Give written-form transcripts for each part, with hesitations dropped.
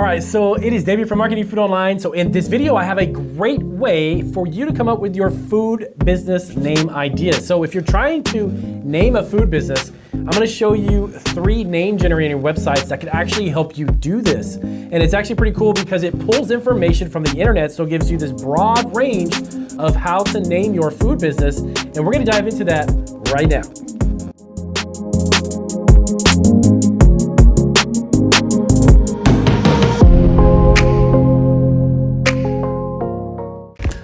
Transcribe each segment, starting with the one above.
right, so it is David from Marketing Food Online. So in this video, I have a great way for you to come up with your food business name idea. So if you're trying to name a food business, I'm gonna show you 3 name generating websites that can actually help you do this. And it's actually pretty cool because it pulls information from the internet, so it gives you this broad range of how to name your food business. And we're gonna dive into that right now.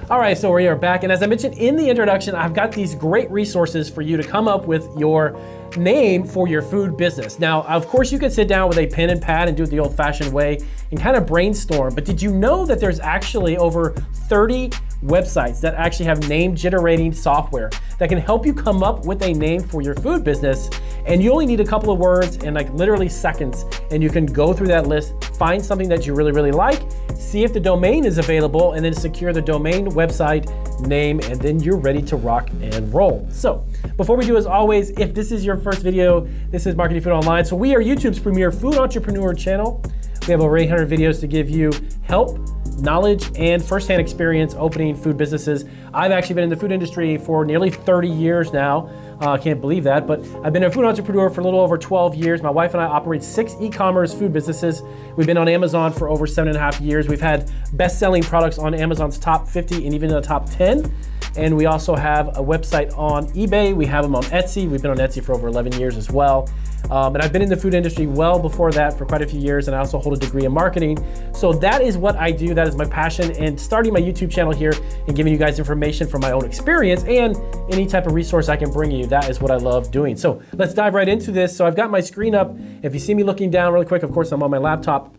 All right, so we are back. And as I mentioned in the introduction, I've got these great resources for you to come up with your name for your food business. Now, of course, you can sit down with a pen and pad and do it the old-fashioned way and kind of brainstorm. But did you know that there's actually over 30 websites that actually have name generating software that can help you come up with a name for your food business? And you only need a couple of words and like literally seconds, and you can go through that list, find something that you really, really like, see if the domain is available, and then secure the domain, website, name, and then you're ready to rock and roll. So before we do, as always, if this is your first video, this is Marketing Food Online. So we are YouTube's premier food entrepreneur channel. We have over 800 videos to give you help, knowledge, and firsthand experience opening food businesses. I've actually been in the food industry for nearly 30 years now. I can't believe that, but I've been a food entrepreneur for a little over 12 years. My wife and I operate 6 e-commerce food businesses. We've been on Amazon for over 7.5 years. We've had best-selling products on Amazon's top 50 and even in the top 10. And we also have a website on eBay. We have them on Etsy. We've been on Etsy for over 11 years as well. And I've been in the food industry well before that for quite a few years, and I also hold a degree in marketing. So that is what I do. That is my passion. And starting my YouTube channel here and giving you guys information from my own experience and any type of resource I can bring you, that is what I love doing. So let's dive right into this. So I've got my screen up. If you see me looking down really quick, of course, I'm on my laptop.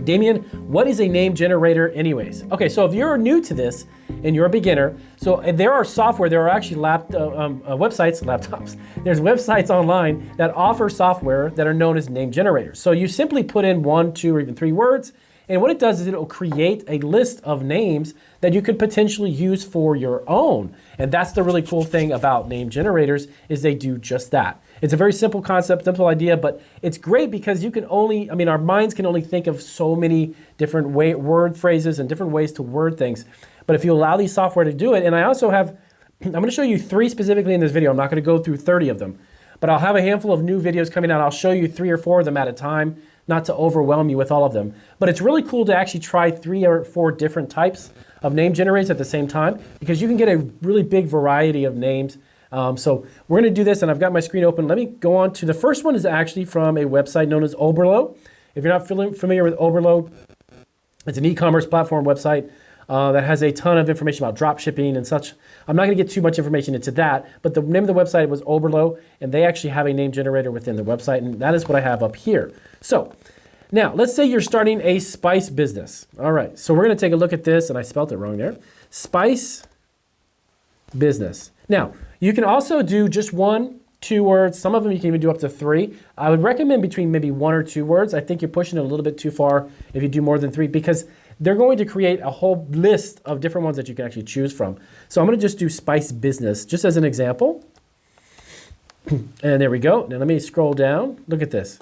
Damien, what is a name generator anyways? Okay, so if you're new to this and you're a beginner, so there are software, there are actually laptops, there's websites online that offer software that are known as name generators. So you simply put in 1, 2, or even 3 words, and what it does is it'll create a list of names that you could potentially use for your own. And that's the really cool thing about name generators, is they do just that. It's a very simple concept, simple idea, but it's great because you can only, our minds can only think of so many different word phrases and different ways to word things. But if you allow these software to do it, and I also have, I'm gonna show you 3 specifically in this video. I'm not gonna go through 30 of them, but I'll have a handful of new videos coming out. I'll show you 3 or 4 of them at a time, not to overwhelm you with all of them. But it's really cool to actually try 3 or 4 different types of name generators at the same time, because you can get a really big variety of names. So we're gonna do this, and I've got my screen open. Let me go on to the first one. Is actually from a website known as Oberlo. If you're not familiar with Oberlo, it's an e-commerce platform website that has a ton of information about drop shipping and such. I'm not gonna get too much information into that, but the name of the website was Oberlo, and they actually have a name generator within the website, and that is what I have up here. So now let's say you're starting a spice business. All right, so we're gonna take a look at this, and I spelled it wrong there. Spice business. Now, you can also do just 1, 2 words. Some of them you can even do up to 3. I would recommend between maybe 1 or 2 words. I think you're pushing it a little bit too far if you do more than 3, because they're going to create a whole list of different ones that you can actually choose from. So I'm gonna just do spice business, just as an example. And there we go. Now let me scroll down. Look at this.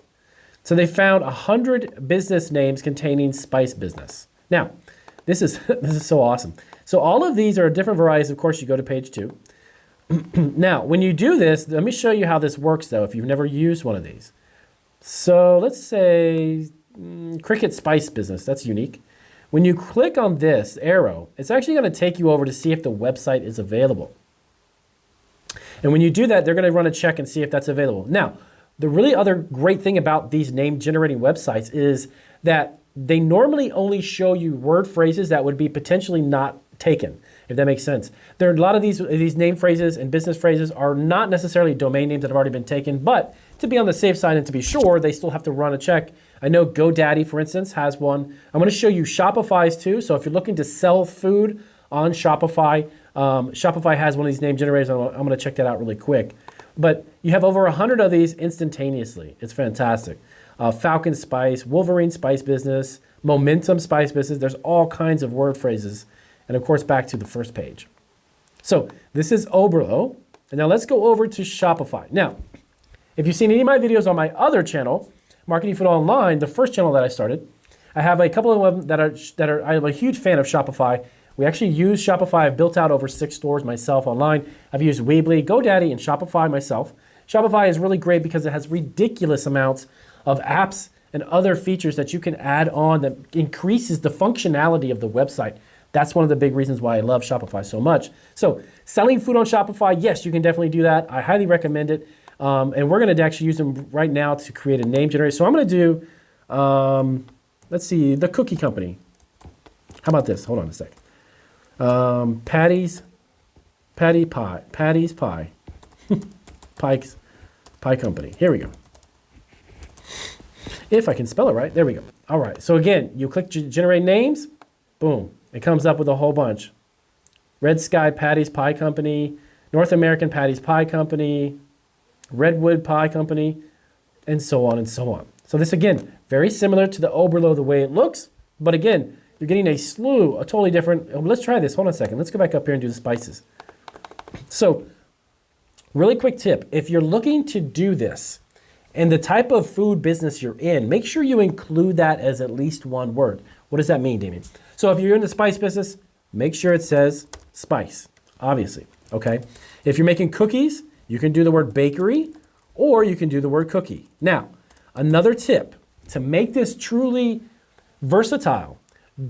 So they found 100 business names containing spice business. Now, this is so awesome. So all of these are different varieties. Of course, you go to page 2. Now, when you do this, let me show you how this works though, if you've never used one of these. So let's say Cricket Spice Business, that's unique. When you click on this arrow, it's actually gonna take you over to see if the website is available. And when you do that, they're gonna run a check and see if that's available. Now, the really other great thing about these name generating websites is that they normally only show you word phrases that would be potentially not taken, if that makes sense. There are a lot of these name phrases and business phrases are not necessarily domain names that have already been taken, but to be on the safe side and to be sure, they still have to run a check. I know GoDaddy, for instance, has one. I'm gonna show you Shopify's too. So if you're looking to sell food on Shopify, Shopify has one of these name generators. I'm gonna check that out really quick. But you have over 100 of these instantaneously. It's fantastic. Falcon Spice, Wolverine Spice Business, Momentum Spice Business. There's all kinds of word phrases. And of course, back to the first page. So this is Oberlo. And now let's go over to Shopify. Now, if you've seen any of my videos on my other channel, Marketing Food Online, the first channel that I started, I have a couple of them that are. I'm a huge fan of Shopify. We actually use Shopify. I've built out over 6 stores myself online. I've used Weebly, GoDaddy, and Shopify myself. Shopify is really great because it has ridiculous amounts of apps and other features that you can add on that increases the functionality of the website. That's one of the big reasons why I love Shopify so much. So selling food on Shopify, yes, you can definitely do that. I highly recommend it. And we're going to actually use them right now to create a name generator. So I'm going to do, let's see, the cookie company. How about this? Hold on a sec. Patty's Pie, Pie Company. Here we go. If I can spell it right, there we go. All right, so again, you click generate names, boom, it comes up with a whole bunch. Red Sky Patty's Pie Company, North American Patty's Pie Company, Redwood Pie Company, and so on and so on. So this, again, very similar to the Oberlo, the way it looks, but again, you're getting a totally different. Let's try this. Hold on a second. Let's go back up here and do the spices. So, really quick tip. If you're looking to do this and the type of food business you're in, make sure you include that as at least one word. What does that mean, Damien? So if you're in the spice business, make sure it says spice, obviously, okay? If you're making cookies, you can do the word bakery or you can do the word cookie. Now, another tip to make this truly versatile,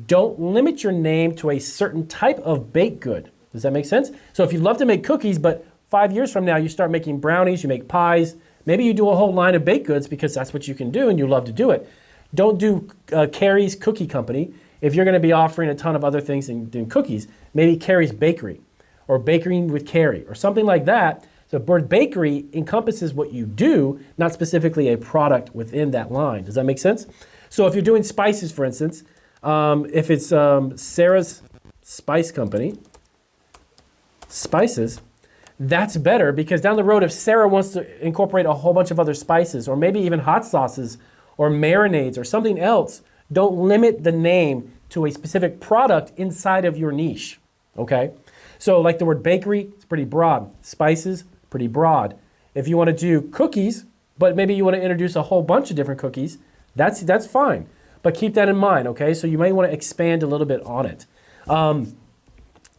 don't limit your name to a certain type of baked good. Does that make sense? So if you love to make cookies, but 5 years from now you start making brownies, you make pies, maybe you do a whole line of baked goods because that's what you can do and you love to do it. Don't do Carrie's Cookie Company. If you're going to be offering a ton of other things than cookies, maybe Carrie's Bakery or Baking with Carrie or something like that. So the word bakery encompasses what you do, not specifically a product within that line. Does that make sense? So if you're doing spices, for instance, if it's Sarah's Spice Company, spices, that's better because down the road, if Sarah wants to incorporate a whole bunch of other spices or maybe even hot sauces or marinades or something else, don't limit the name to a specific product inside of your niche, okay? So like the word bakery, it's pretty broad. Spices, pretty broad. If you want to do cookies, but maybe you want to introduce a whole bunch of different cookies, that's fine. But keep that in mind, okay? So you might want to expand a little bit on it.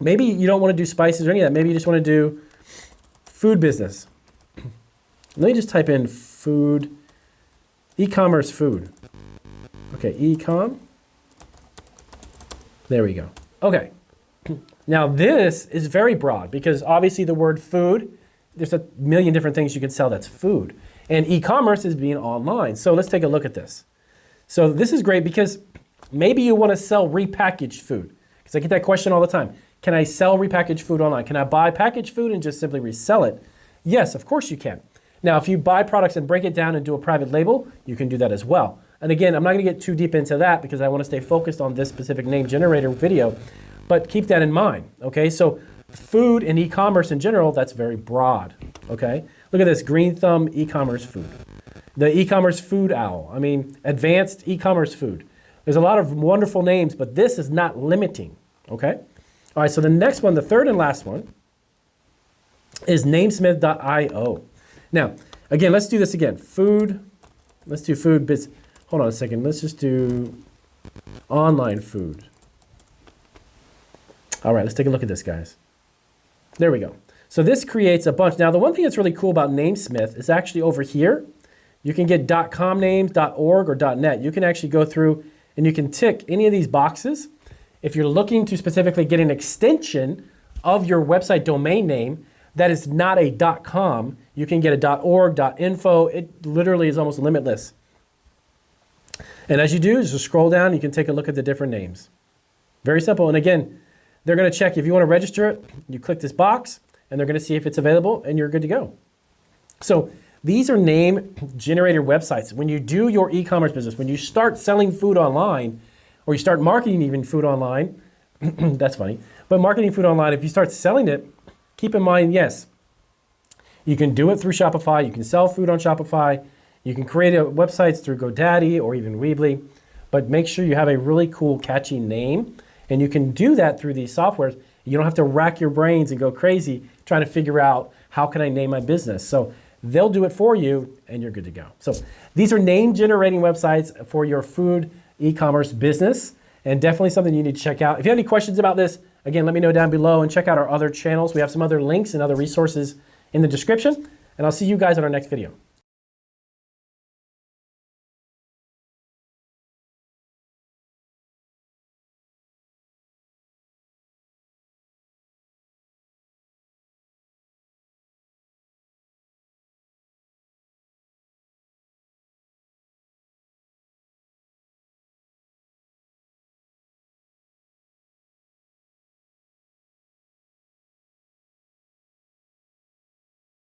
Maybe you don't want to do spices or any of that. Maybe you just want to do food business. Let me just type in food, e-commerce food. Okay, e-com. There we go. Okay. Now this is very broad because obviously the word food, there's a million different things you can sell that's food. And e-commerce is being online. So let's take a look at this. So this is great because maybe you want to sell repackaged food. Because I get that question all the time. Can I sell repackaged food online? Can I buy packaged food and just simply resell it? Yes, of course you can. Now, if you buy products and break it down and do a private label, you can do that as well. And again, I'm not going to get too deep into that because I want to stay focused on this specific name generator video. But keep that in mind, okay? So food and e-commerce in general, that's very broad, okay? Look at this, Green Thumb e-commerce food. The e-commerce food owl. I mean, advanced e-commerce food. There's a lot of wonderful names, but this is not limiting, okay? All right, so the next one, the third and last one, is namesmith.io. Now, again, let's do this again. Food, let's do food bits. Hold on a second, let's just do online food. All right, let's take a look at this, guys. There we go. So this creates a bunch. Now, the one thing that's really cool about Namesmith is actually over here. You can get .com names, .org, or .net. You can actually go through and you can tick any of these boxes. If you're looking to specifically get an extension of your website domain name that is not a .com, you can get a .org, .info. It literally is almost limitless. And as you do, just scroll down, you can take a look at the different names. Very simple. And again, they're going to check if you want to register it. You click this box, and they're going to see if it's available, and you're good to go. So these are name generator websites. When you do your e-commerce business, when you start selling food online, or you start marketing even food online, that's funny, but marketing food online, if you start selling it, keep in mind, yes, you can do it through Shopify. You can sell food on Shopify. You can create websites through GoDaddy or even Weebly, but make sure you have a really cool, catchy name. And you can do that through these softwares. You don't have to rack your brains and go crazy trying to figure out how can I name my business. So they'll do it for you and you're good to go. So these are name generating websites for your food e-commerce business, and definitely something you need to check out. If you have any questions about this, again, let me know down below, and check out our other channels. We have some other links and other resources in the description, and I'll see you guys on our next video.